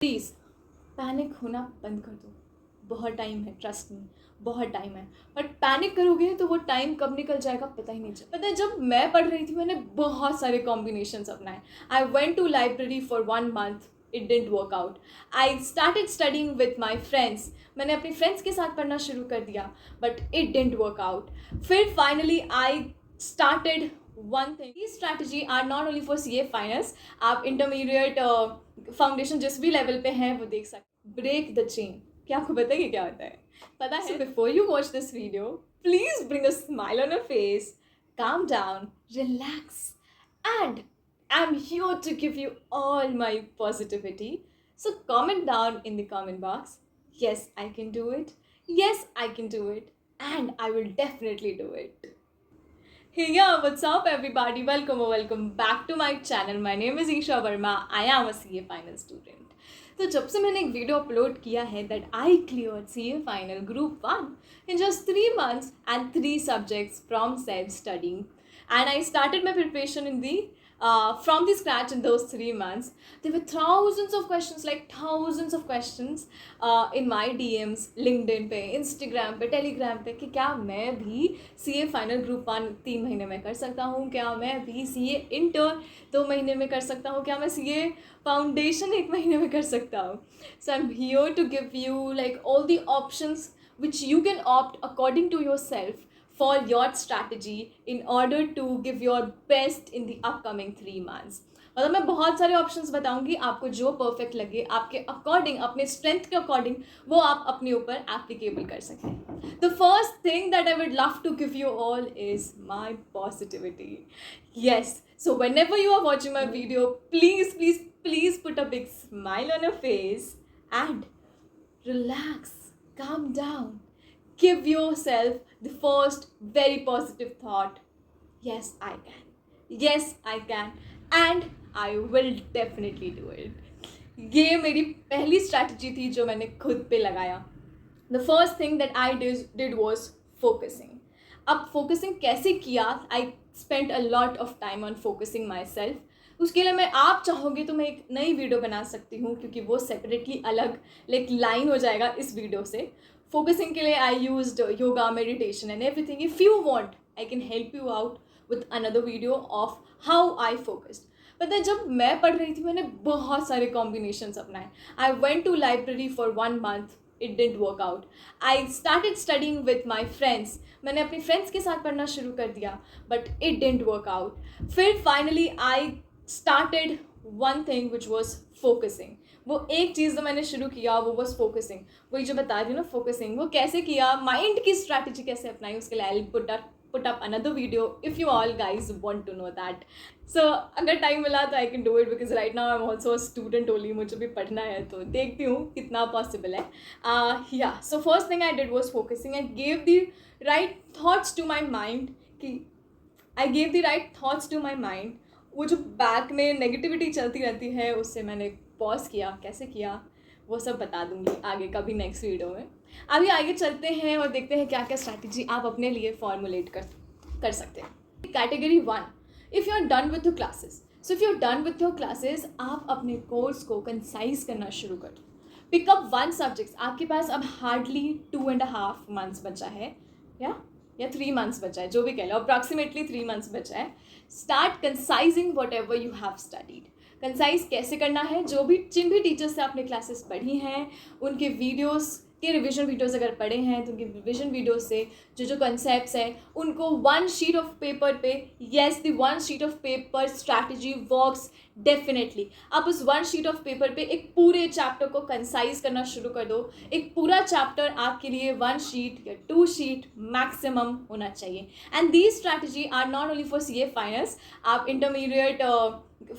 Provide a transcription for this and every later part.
Please panic होना बंद कर दो। बहुत टाइम है, ट्रस्ट मी, बहुत टाइम है। बट पैनिक करोगे तो वो टाइम कब निकल जाएगा पता ही नहीं चला। पता है, जब मैं पढ़ रही थी मैंने बहुत सारे कॉम्बिनेशंस अपनाए। I went to library for 1 month, it didn't work out. I started studying with my friends, मैंने अपने फ्रेंड्स के साथ पढ़ना शुरू कर दिया, but it didn't work out. फिर finally I started one thing. these strategy are not only for CA finance, आप इंटरमीडिएट फाउंडेशन जिस भी लेवल पे हैं वो देख सकते। ब्रेक द चेन, क्या आपको पता है कि क्या होता है? पता है? Before you watch this video please bring a smile on your face, calm down, relax, and I'm here to give you all my positivity. So comment down in the comment box, yes I can do it, yes I can do it, and I will definitely do it. Hey, yeah, what's up, everybody? Welcome or welcome back to my channel. My name is Isha Verma. I am a CA final student. तो जब से मैंने एक video upload किया है that I cleared CA final group 1 in just 3 months and 3 subjects from self studying, and I started my preparation in the from the scratch in those 3 months. There were thousands of questions, like thousands of questions in my DMs, LinkedIn पे, Instagram पे, Telegram पे, कि क्या मैं भी CA final group 1 3 महीने में कर सकता हूँ, क्या मैं भी CA इंटर 2 महीने में कर सकता हूँ, क्या मैं CA फाउंडेशन 1 महीने में कर सकता हूँ. So I'm here to give you like all the options which you can opt according to yourself for your strategy in order to give your best in the upcoming 3 months. मतलब मैं बहुत सारे options बताऊंगी, आपको जो perfect लगे आपके according, अपने स्ट्रेंथ के अकॉर्डिंग वो आप अपने ऊपर एप्लीकेबल कर सकें. The first thing that I would love to give you all is my positivity. Yes, so whenever you are watching my video, please, please, please put a big smile on your face and relax, calm down. Give yourself the first very positive thought. Yes, I can. Yes, I can. And I will definitely do it. ये मेरी पहली strategy थी जो मैंने खुद पे लगाया. The first thing that I did was focusing. अब फोकसिंग कैसे किया? I spent a lot of time on focusing myself. उसके लिए मैं, आप चाहोगे तो मैं एक नई वीडियो बना सकती हूँ, क्योंकि वो सेपरेटली अलग लाइक लाइन हो जाएगा इस वीडियो से. फोकसिंग के लिए I used yoga, meditation and everything. If you want I can help you out with another video of how I focused. पता है, जब मैं पढ़ रही थी मैंने बहुत सारे कॉम्बिनेशंस अपनाए. I went to library for 1 month, it didn't work out. I started studying with my friends, मैंने अपने फ्रेंड्स के साथ पढ़ना शुरू कर दिया, but it didn't work out. फिर finally I started one thing which was focusing. वो एक चीज़ जो मैंने शुरू किया वो वॉज फोकसिंग. वही जो बता रही हूँ ना, फोकसिंग वो कैसे किया, माइंड की स्ट्रैटेजी कैसे अपनाई, उसके लिए आई put up another video if you all guys want to know that. So अगर टाइम मिला तो I can do it because right now I'm also a student only. मुझे भी पढ़ना है तो देखती हूँ कितना पॉसिबल है. Yeah, so first thing I did was focusing. I gave the right thoughts to my mind कि I gave the right thoughts to my mind. वो जो बैक में नेगेटिविटी चलती रहती है उससे मैंने पॉज किया. कैसे किया वो सब बता दूंगी आगे कभी नेक्स्ट वीडियो में. अभी आगे चलते हैं और देखते हैं क्या क्या स्ट्रैटेजी आप अपने लिए फॉर्मुलेट कर सकते हैं. Category 1, if you are done with your classes. So if you are done with your classes, आप अपने कोर्स को कंसाइज करना शुरू कर दो. Pick up 1 subjects. आपके पास अब हार्डली 2.5 months बचा है, या 3 months बचा है, जो भी कह लो, अप्रॉक्सीमेटली 3 months बचा है. Start concising whatever you have studied. Concise कैसे करना है? जो भी जिन भी टीचर्स से आपने क्लासेस पढ़ी हैं उनके वीडियोस के रिविजन वीडियोस अगर पढ़े हैं तो उनके रिविजन वीडियोस से जो जो कॉन्सेप्ट्स हैं उनको 1 sheet ऑफ पेपर पे, yes the 1 sheet of paper strategy works definitely. आप उस 1 sheet ऑफ पेपर पे एक पूरे चैप्टर को कंसाइज करना शुरू कर दो. एक पूरा चैप्टर आपके लिए 1 sheet या 2 sheet मैक्सिमम होना चाहिए. And these strategy are not only for CA finals. आप इंटरमीडिएट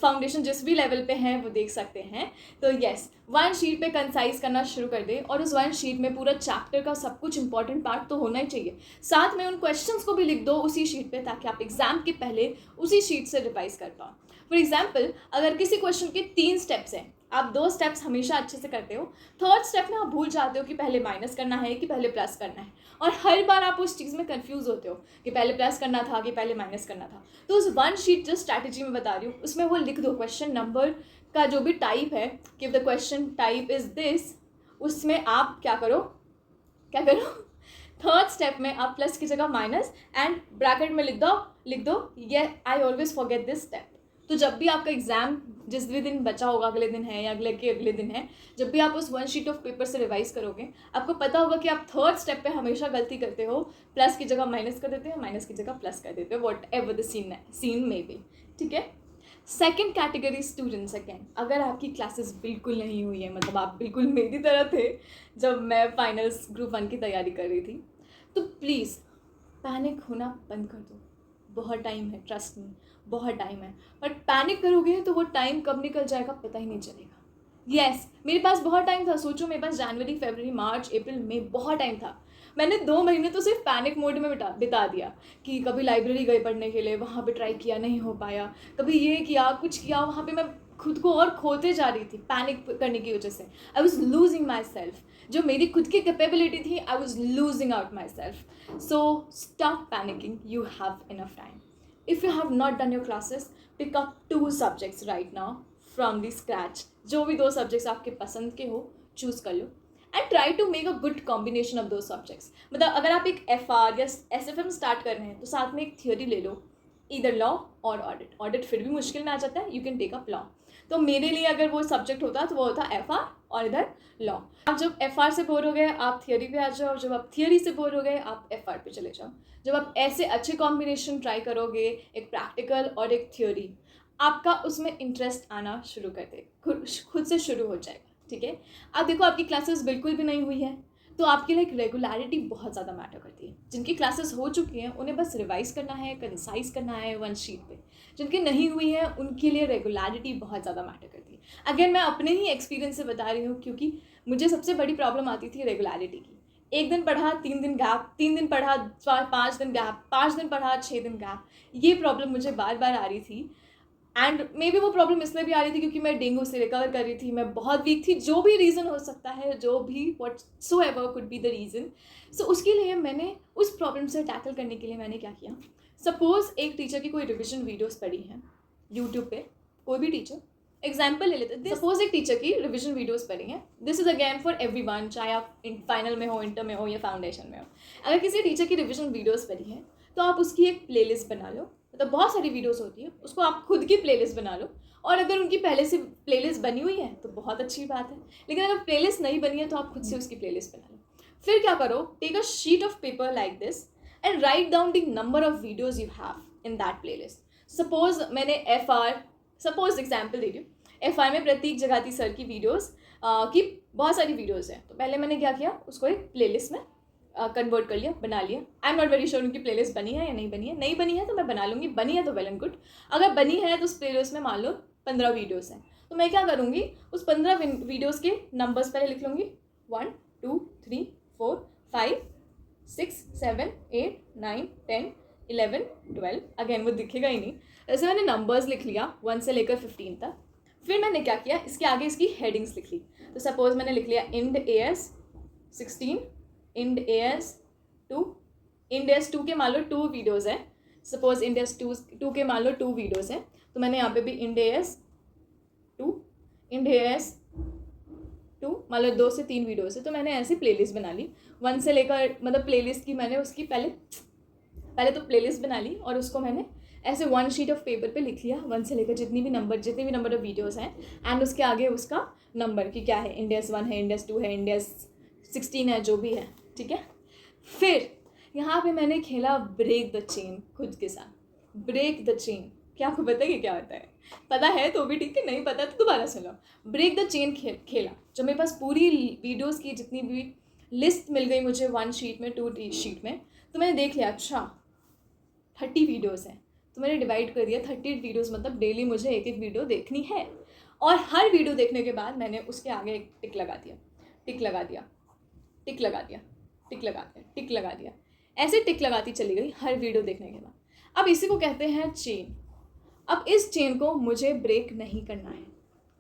फाउंडेशन जिस भी लेवल पे हैं वो देख सकते हैं. तो येस, 1 sheet पे कंसाइज करना शुरू कर दे और उस 1 sheet में पूरा चैप्टर का सब कुछ इंपॉर्टेंट पार्ट तो होना ही चाहिए. साथ में उन क्वेश्चंस को भी लिख दो उसी शीट पे, ताकि आप एग्जाम के पहले उसी शीट से रिवाइज कर पाओ. फॉर एग्जाम्पल, अगर किसी क्वेश्चन के 3 स्टेप्स हैं, आप 2 स्टेप्स हमेशा अच्छे से करते हो, थर्ड स्टेप में आप भूल जाते हो कि पहले माइनस करना है कि पहले प्लस करना है, और हर बार आप उस चीज़ में कंफ्यूज होते हो कि पहले प्लस करना था कि पहले माइनस करना था. तो उस 1 sheet जो स्ट्रैटेजी में बता रही हूँ उसमें वो लिख दो. क्वेश्चन नंबर का जो भी टाइप है, कि the question type is this, उसमें आप क्या करो थर्ड स्टेप में आप प्लस की जगह माइनस एंड ब्रैकेट में लिख दो ये I always forget this step. तो जब भी आपका एग्जाम जिस भी दिन बचा होगा, अगले दिन है या अगले दिन है, जब भी आप उस वन शीट ऑफ पेपर से रिवाइज करोगे, आपको पता होगा कि आप थर्ड स्टेप पे हमेशा गलती करते हो, प्लस की जगह माइनस कर देते हो, माइनस की जगह प्लस कर देते हो, वॉट एवर द सीन में भी। ठीक है। सेकेंड कैटेगरी स्टूडेंट्स, अगेन अगर आपकी क्लासेस बिल्कुल नहीं हुई है, मतलब आप बिल्कुल मेरी तरह थे जब मैं फाइनल्स ग्रुप 1 की तैयारी कर रही थी, तो प्लीज़ पैनिक होना बंद कर दो। बहुत टाइम है, ट्रस्ट मी, बहुत टाइम है। बट पैनिक करोगे तो वो टाइम कब निकल जाएगा पता ही नहीं चलेगा। यस, मेरे पास बहुत टाइम था। सोचो, मेरे पास जनवरी, फरवरी, मार्च, अप्रैल, मई बहुत टाइम था। मैंने 2 महीने तो सिर्फ पैनिक मोड में बिता दिया कि कभी लाइब्रेरी गए पढ़ने के लिए, वहाँ पे ट्राई किया, नहीं हो पाया, कभी ये किया, कुछ किया, वहाँ पे मैं खुद को और खोते जा रही थी पैनिक करने की वजह से। I was losing my self. जो मेरी खुद की कैपेबिलिटी थी, I was losing out my self. So stop panicking, you have enough time. If you have not done your classes, pick up 2 subjects right now from the scratch. जो भी 2 subjects आपके पसंद के हो, चूज़ कर लो and try to make a good combination of दो subjects. मतलब अगर आप एक FR या SFM स्टार्ट कर रहे हैं, तो साथ में एक थियोरी ले लो, इधर लॉ और ऑडिट फिर भी मुश्किल में आ जाता है, you can take up law. तो मेरे लिए अगर वो सब्जेक्ट होता तो वो होता FR और इधर लॉ। आप जब FR से बोर हो गए, आप थियोरी पे आ जाओ, जब आप थियोरी से बोर हो गए, आप FR पे चले जाओ। जब आप ऐसे अच्छे कॉम्बिनेशन ट्राई करोगे, एक प्रैक्टिकल और एक थियोरी, आपका उसमें इंटरेस्ट आना शुरू कर दे, खुद से शुरू हो जाएगा। ठीक है। अब देखो, आपकी क्लासेस बिल्कुल भी नहीं हुई है, तो आपके लिए रेगुलरिटी बहुत ज़्यादा मैटर करती है। जिनकी क्लासेस हो चुकी हैं, उन्हें बस रिवाइज करना है, कंसाइज करना है वन शीट पे। जिनकी नहीं हुई है, उनके लिए रेगुलरिटी बहुत ज़्यादा मैटर करती है। अगेन मैं अपने ही एक्सपीरियंस से बता रही हूँ, क्योंकि मुझे सबसे बड़ी प्रॉब्लम आती थी रेगुलरिटी की। 1 दिन पढ़ा, 3 दिन गैप, 3 दिन पढ़ा, 5 दिन गैप, 5 दिन पढ़ा, 6 दिन गैप। ये प्रॉब्लम मुझे बार बार आ रही थी। एंड मे बी वो प्रॉब्लम इसलिए भी आ रही थी क्योंकि मैं डेंगू से रिकवर कर रही थी, मैं बहुत वीक थी, जो भी रीज़न हो सकता है, जो भी whatsoever could be the reason. So उसके लिए मैंने उस प्रॉब्लम से टैकल करने के लिए मैंने क्या किया, सपोज एक टीचर की कोई रिविजन वीडियोस पढ़ी हैं यूट्यूब पे, कोई भी टीचर, एग्जाम्पल ले लेते हैं, सपोज एक टीचर की रिविजन वीडियोस पढ़ी हैं, this is again for everyone, चाहे आप फाइनल में हो, इंटर में हो या फाउंडेशन में हो। अगर किसी टीचर की रिविजन वीडियोस पढ़ी हैं, तो आप उसकी एक प्लेलिस्ट बना लो। मतलब बहुत सारी वीडियोस होती है, उसको आप खुद की प्लेलिस्ट बना लो। और अगर उनकी पहले से प्लेलिस्ट बनी हुई है तो बहुत अच्छी बात है, लेकिन अगर प्लेलिस्ट नहीं बनी है तो आप खुद से उसकी प्लेलिस्ट बना लो। फिर क्या करो, take a sheet of paper like this and write down the number of videos you have in that playlist. Suppose मैंने सपोज एग्जाम्पल दे रही हूँ, FR में प्रतीक जगाती सर की वीडियोज़ की बहुत सारी वीडियोज़ हैं। तो पहले मैंने क्या किया, उसको एक प्लेलिस्ट में कन्वर्ट कर लिया, बना लिया। I am not very sure उनकी प्लेलिस्ट बनी है या नहीं बनी है। नहीं बनी है तो मैं बना लूँगी, बनी है तो वेल एंड गुड। अगर बनी है तो उस प्लेलिस्ट में मान लो 15 वीडियोज़ हैं, तो मैं क्या करूँगी, उस 15 वीडियोज़ के नंबर्स पहले लिख लूँगी, 1 2 3 4 5 6 7 8 9 10 11 12। अगेन वो दिखेगा ही नहीं, ऐसे मैंने नंबर्स लिख लिया 1 से लेकर 15 तक। फिर मैंने क्या किया, इसके आगे इसकी हेडिंग्स लिख ली। तो सपोज मैंने लिख लिया Ind AS 16, Ind AS 2, Ind AS 2 के मान लो 2 वीडियोज़ हैं। सपोज इंड AS 2 के मान लो 2 वीडियोज़ हैं, तो मैंने यहाँ पे भी इंड AS 2, इंड AS 2 मान लो 2 से 3 वीडियोज़ है, तो मैंने ऐसी प्लेलिस्ट बना ली 1 से लेकर, मतलब प्लेलिस्ट की मैंने उसकी पहले तो प्लेलिस्ट बना ली और उसको मैंने ऐसे 1 शीट ऑफ पेपर पे लिख लिया, 1 से लेकर जितनी भी नंबर ऑफ वीडियोस हैं, एंड उसके आगे उसका नंबर कि क्या है, इंड AS 1 है, इंड AS 2 है, इंड AS 16 है, जो भी है। ठीक है। फिर यहाँ पे मैंने खेला ब्रेक द चेन खुद के साथ। ब्रेक द चेन, क्या आपको पता है कि क्या होता है? पता है तो भी ठीक है, नहीं पता तो दोबारा सुनो। ब्रेक द चेन खेला। जब मेरे पास पूरी वीडियोस की जितनी भी लिस्ट मिल गई मुझे 1 शीट में, 2 शीट में, तो मैंने देख लिया, अच्छा 30 वीडियोज़ हैं, तो मैंने डिवाइड कर दिया 30 वीडियोज़, मतलब डेली मुझे एक एक वीडियो देखनी है। और हर वीडियो देखने के बाद मैंने उसके आगे एक टिक लगा दिया, टिक लगा दिया, टिक लगा दिया, टिक लगा दिया, टिक लगा दिया, ऐसे टिक लगाती चली गई हर वीडियो देखने के बाद। अब इसी को कहते हैं चेन। अब इस चेन को मुझे ब्रेक नहीं करना है।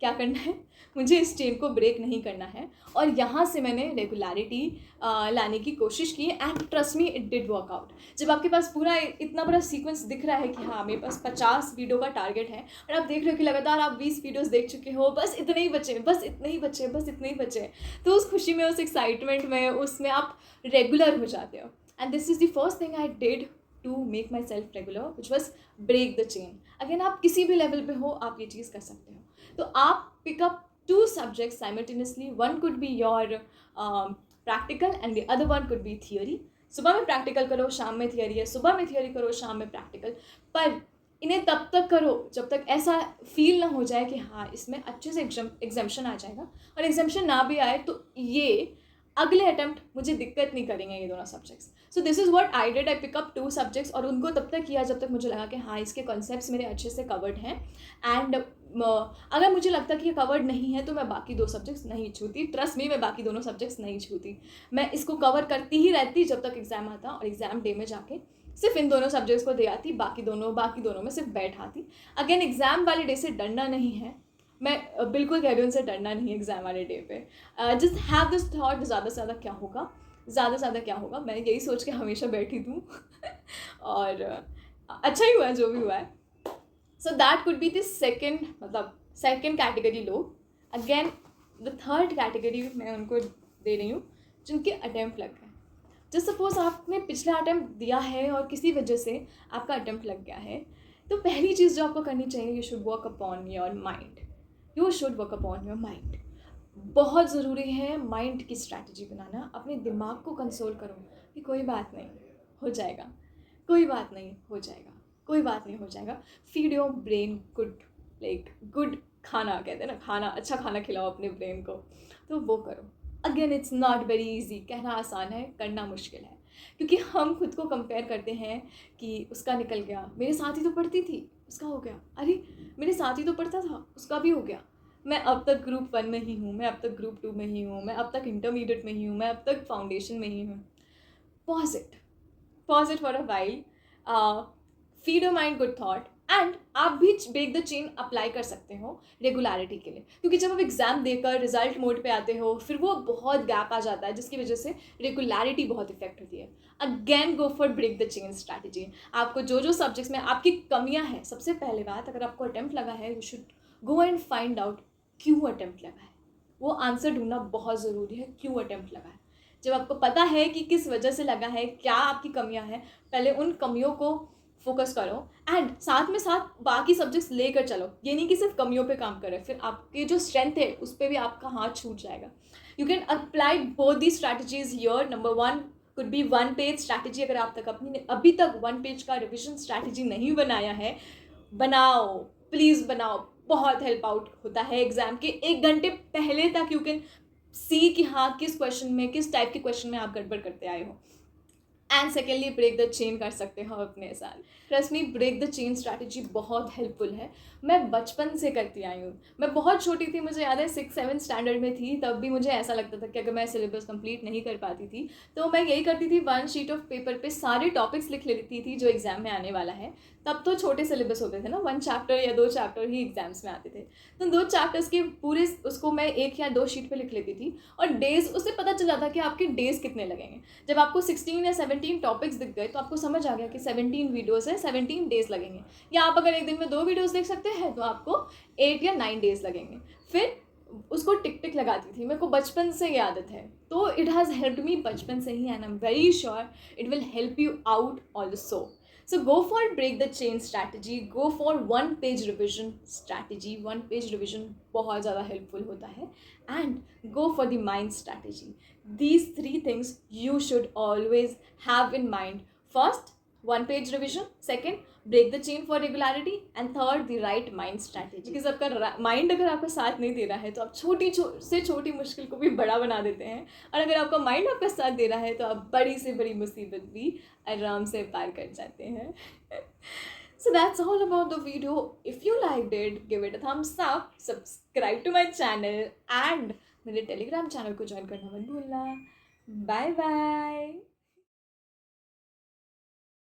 क्या करना है, मुझे इस चेन को ब्रेक नहीं करना है। और यहाँ से मैंने रेगुलरिटी लाने की कोशिश की and trust me it did work out. जब आपके पास पूरा इतना बड़ा सीक्वेंस दिख रहा है कि हाँ मेरे पास 50 वीडियो का टारगेट है और आप देख रहे हो कि लगातार आप 20 वीडियोस देख चुके हो, बस इतने ही बचे, बस इतने ही बचे, बस इतने ही बचे, तो उस खुशी में, उस एक्साइटमेंट में, उसमें आप रेगुलर हो जाते हो। And this is the first thing I did to make my self regular, which was break the chain. Again आप किसी भी लेवल पे हो आप ये चीज़ कर सकते हो। तो आप pickup 2 subjects simultaneously. One could be your practical and the other one could be theory. सुबह में प्रैक्टिकल करो, शाम में थियोरी है, सुबह में थियोरी करो, शाम में प्रैक्टिकल। पर इन्हें तब तक करो जब तक ऐसा फील ना हो जाए कि हाँ इसमें अच्छे से एग्जाम्शन आ जाएगा, और एग्जाम्शन ना भी आए तो ये अगले अटैम्प्ट मुझे दिक्कत नहीं करेंगे ये दोनों subjects. So this is what I did, I pickup 2 subjects और उनको तब तक किया जब तक मुझे लगा कि हाँ इसके कॉन्सेप्ट्स मेरे अच्छे से कवर्ड हैं। एंड अगर मुझे लगता कि ये कवर्ड नहीं है तो मैं बाकी 2 सब्जेक्ट्स नहीं छूती। ट्रस्ट मी, मैं बाकी दोनों सब्जेक्ट्स नहीं छूती, मैं इसको कवर करती ही रहती जब तक एग्ज़ाम आता, और एग्ज़ाम डे में जाके सिर्फ इन दोनों सब्जेक्ट्स को दे आती, बाकी दोनों में सिर्फ बैठ आती। अगेन एग्ज़ाम वाले डे से डरना नहीं है, मैं बिल्कुल कह रही हूँ उनसे डरना नहीं है एग्ज़ाम वाले डे पे। जस्ट हैव दिस थॉट, ज़्यादा से ज़्यादा क्या होगा, ज़्यादा से ज़्यादा क्या होगा, मैं यही सोच के हमेशा बैठी थी और अच्छा ही हुआ जो भी हुआ है। So that could be the second category लोग। अगेन द थर्ड कैटेगरी मैं उनको दे रही हूँ जिनके अटैम्प्ट लग गए। जस्ट सपोज आपने पिछला अटैम्प्ट दिया है और किसी वजह से आपका अटैम्प्ट लग गया है, तो पहली चीज़ जो आपको करनी चाहिए, you should work upon your mind. You should work upon your mind. बहुत ज़रूरी है माइंड की स्ट्रैटेजी बनाना। अपने दिमाग को कंसोल करो कि कोई बात नहीं, हो जाएगा, कोई बात नहीं, हो जाएगा, कोई बात नहीं, हो जाएगा। फीड योर ब्रेन गुड खाना, कहते हैं ना, खाना, अच्छा खाना खिलाओ अपने ब्रेन को, तो वो करो। Again it's not very easy, कहना आसान है, करना मुश्किल है, क्योंकि हम खुद को कंपेयर करते हैं कि उसका निकल गया, मेरे साथ ही तो पढ़ती थी, उसका हो गया, अरे मेरे साथ ही तो पढ़ता था, उसका भी हो गया, मैं अब तक ग्रुप 1 में ही हूँ, मैं अब तक ग्रुप 2 में ही हूँ, मैं अब तक इंटरमीडिएट में ही हूँ, मैं अब तक फाउंडेशन में ही हूँ। Pause it for a while, feed your mind good thought, and आप भी ब्रेक द चेन अप्लाई कर सकते हो रेगुलरिटी के लिए, क्योंकि जब आप एग्जाम देकर रिजल्ट मोड पे आते हो फिर वो बहुत गैप आ जाता है, जिसकी वजह से रेगुलरिटी बहुत इफेक्ट होती है। Again go for break the chain strategy. आपको जो सब्जेक्ट्स में आपकी कमियां हैं, सबसे पहले बात, अगर आपको अटेम्प्ट लगा है you should go and find out क्यों अटेम्प्ट लगा है। वो आंसर ढूंढना बहुत ज़रूरी है, क्यों अटेम्प्ट लगा है। जब आपको पता है कि किस वजह से लगा है, क्या आपकी कमियां हैं, पहले उन कमियों को फोकस करो एंड साथ में साथ बाकी सब्जेक्ट्स लेकर चलो। ये नहीं कि सिर्फ कमियों पे काम करें, फिर आपके जो स्ट्रेंथ है उस पर भी आपका हाथ छूट जाएगा। You can apply both the strategies here. Number 1 could be 1 page strategy. अगर आप अभी तक 1 पेज का रिविजन स्ट्रैटेजी नहीं बनाया है, बनाओ, प्लीज़ बनाओ, बहुत हेल्प आउट होता है। एग्जाम के 1 घंटे पहले तक यू कैन सी कि हाँ किस क्वेश्चन में, किस टाइप के क्वेश्चन में आप गड़बड़ करते आए हो। And secondly break the chain कर सकते हो अपने साथ। Trust me, break the chain strategy बहुत हेल्पफुल है। मैं बचपन से करती आई हूँ। मैं बहुत छोटी थी, मुझे याद है 6-7 स्टैंडर्ड में थी, तब भी मुझे ऐसा लगता था कि अगर मैं सिलेबस कंप्लीट नहीं कर पाती थी तो मैं यही करती थी, 1 शीट ऑफ पेपर पे सारे टॉपिक्स लिख लेती थी जो एग्जाम में आने वाला है। तब तो छोटे सिलेबस होते थे ना, 1 चैप्टर या 2 चैप्टर ही एग्जाम्स में आते थे, तो 2 चैप्टर्स के पूरे उसको मैं 1 या 2 शीट पे लिख लेती थी। और डेज, उससे पता चल जाता कि आपके डेज कितने लगेंगे। जब आपको 16 या 17 टॉपिक्स दिख गए तो आपको समझ आ गया कि 17 वीडियोस है, 17 डेज लगेंगे। या आप अगर एक दिन में 2 वीडियोस देख सकते हैं तो आपको 8 या 9 डेज लगेंगे। फिर उसको टिक टिक लगाती थी, मेरे को बचपन से ये आदत है, तो इट हैज़ हेल्प्ड मी बचपन से ही, and I am very sure it will help you out also. So go for break the chain strategy, go for 1 page revision strategy. 1 page revision बहुत ज़्यादा helpful होता है, and go for the mind strategy. These 3 things you should always have in mind. First, 1 page revision. Second, break the chain for regularity. And third, the right mind strategy. Because आपका mind अगर आपका साथ नहीं दे रहा है तो आप छोटी से छोटी मुश्किल को भी बड़ा बना देते हैं, और अगर आपका माइंड आपका साथ दे रहा है तो आप बड़ी से बड़ी मुसीबत भी आराम से पार कर जाते हैं। So that's all about the video. If you liked it, give it a thumbs up, subscribe to my channel, and मेरे टेलीग्राम चैनल को ज्वाइन करना मत भूलना। Bye bye.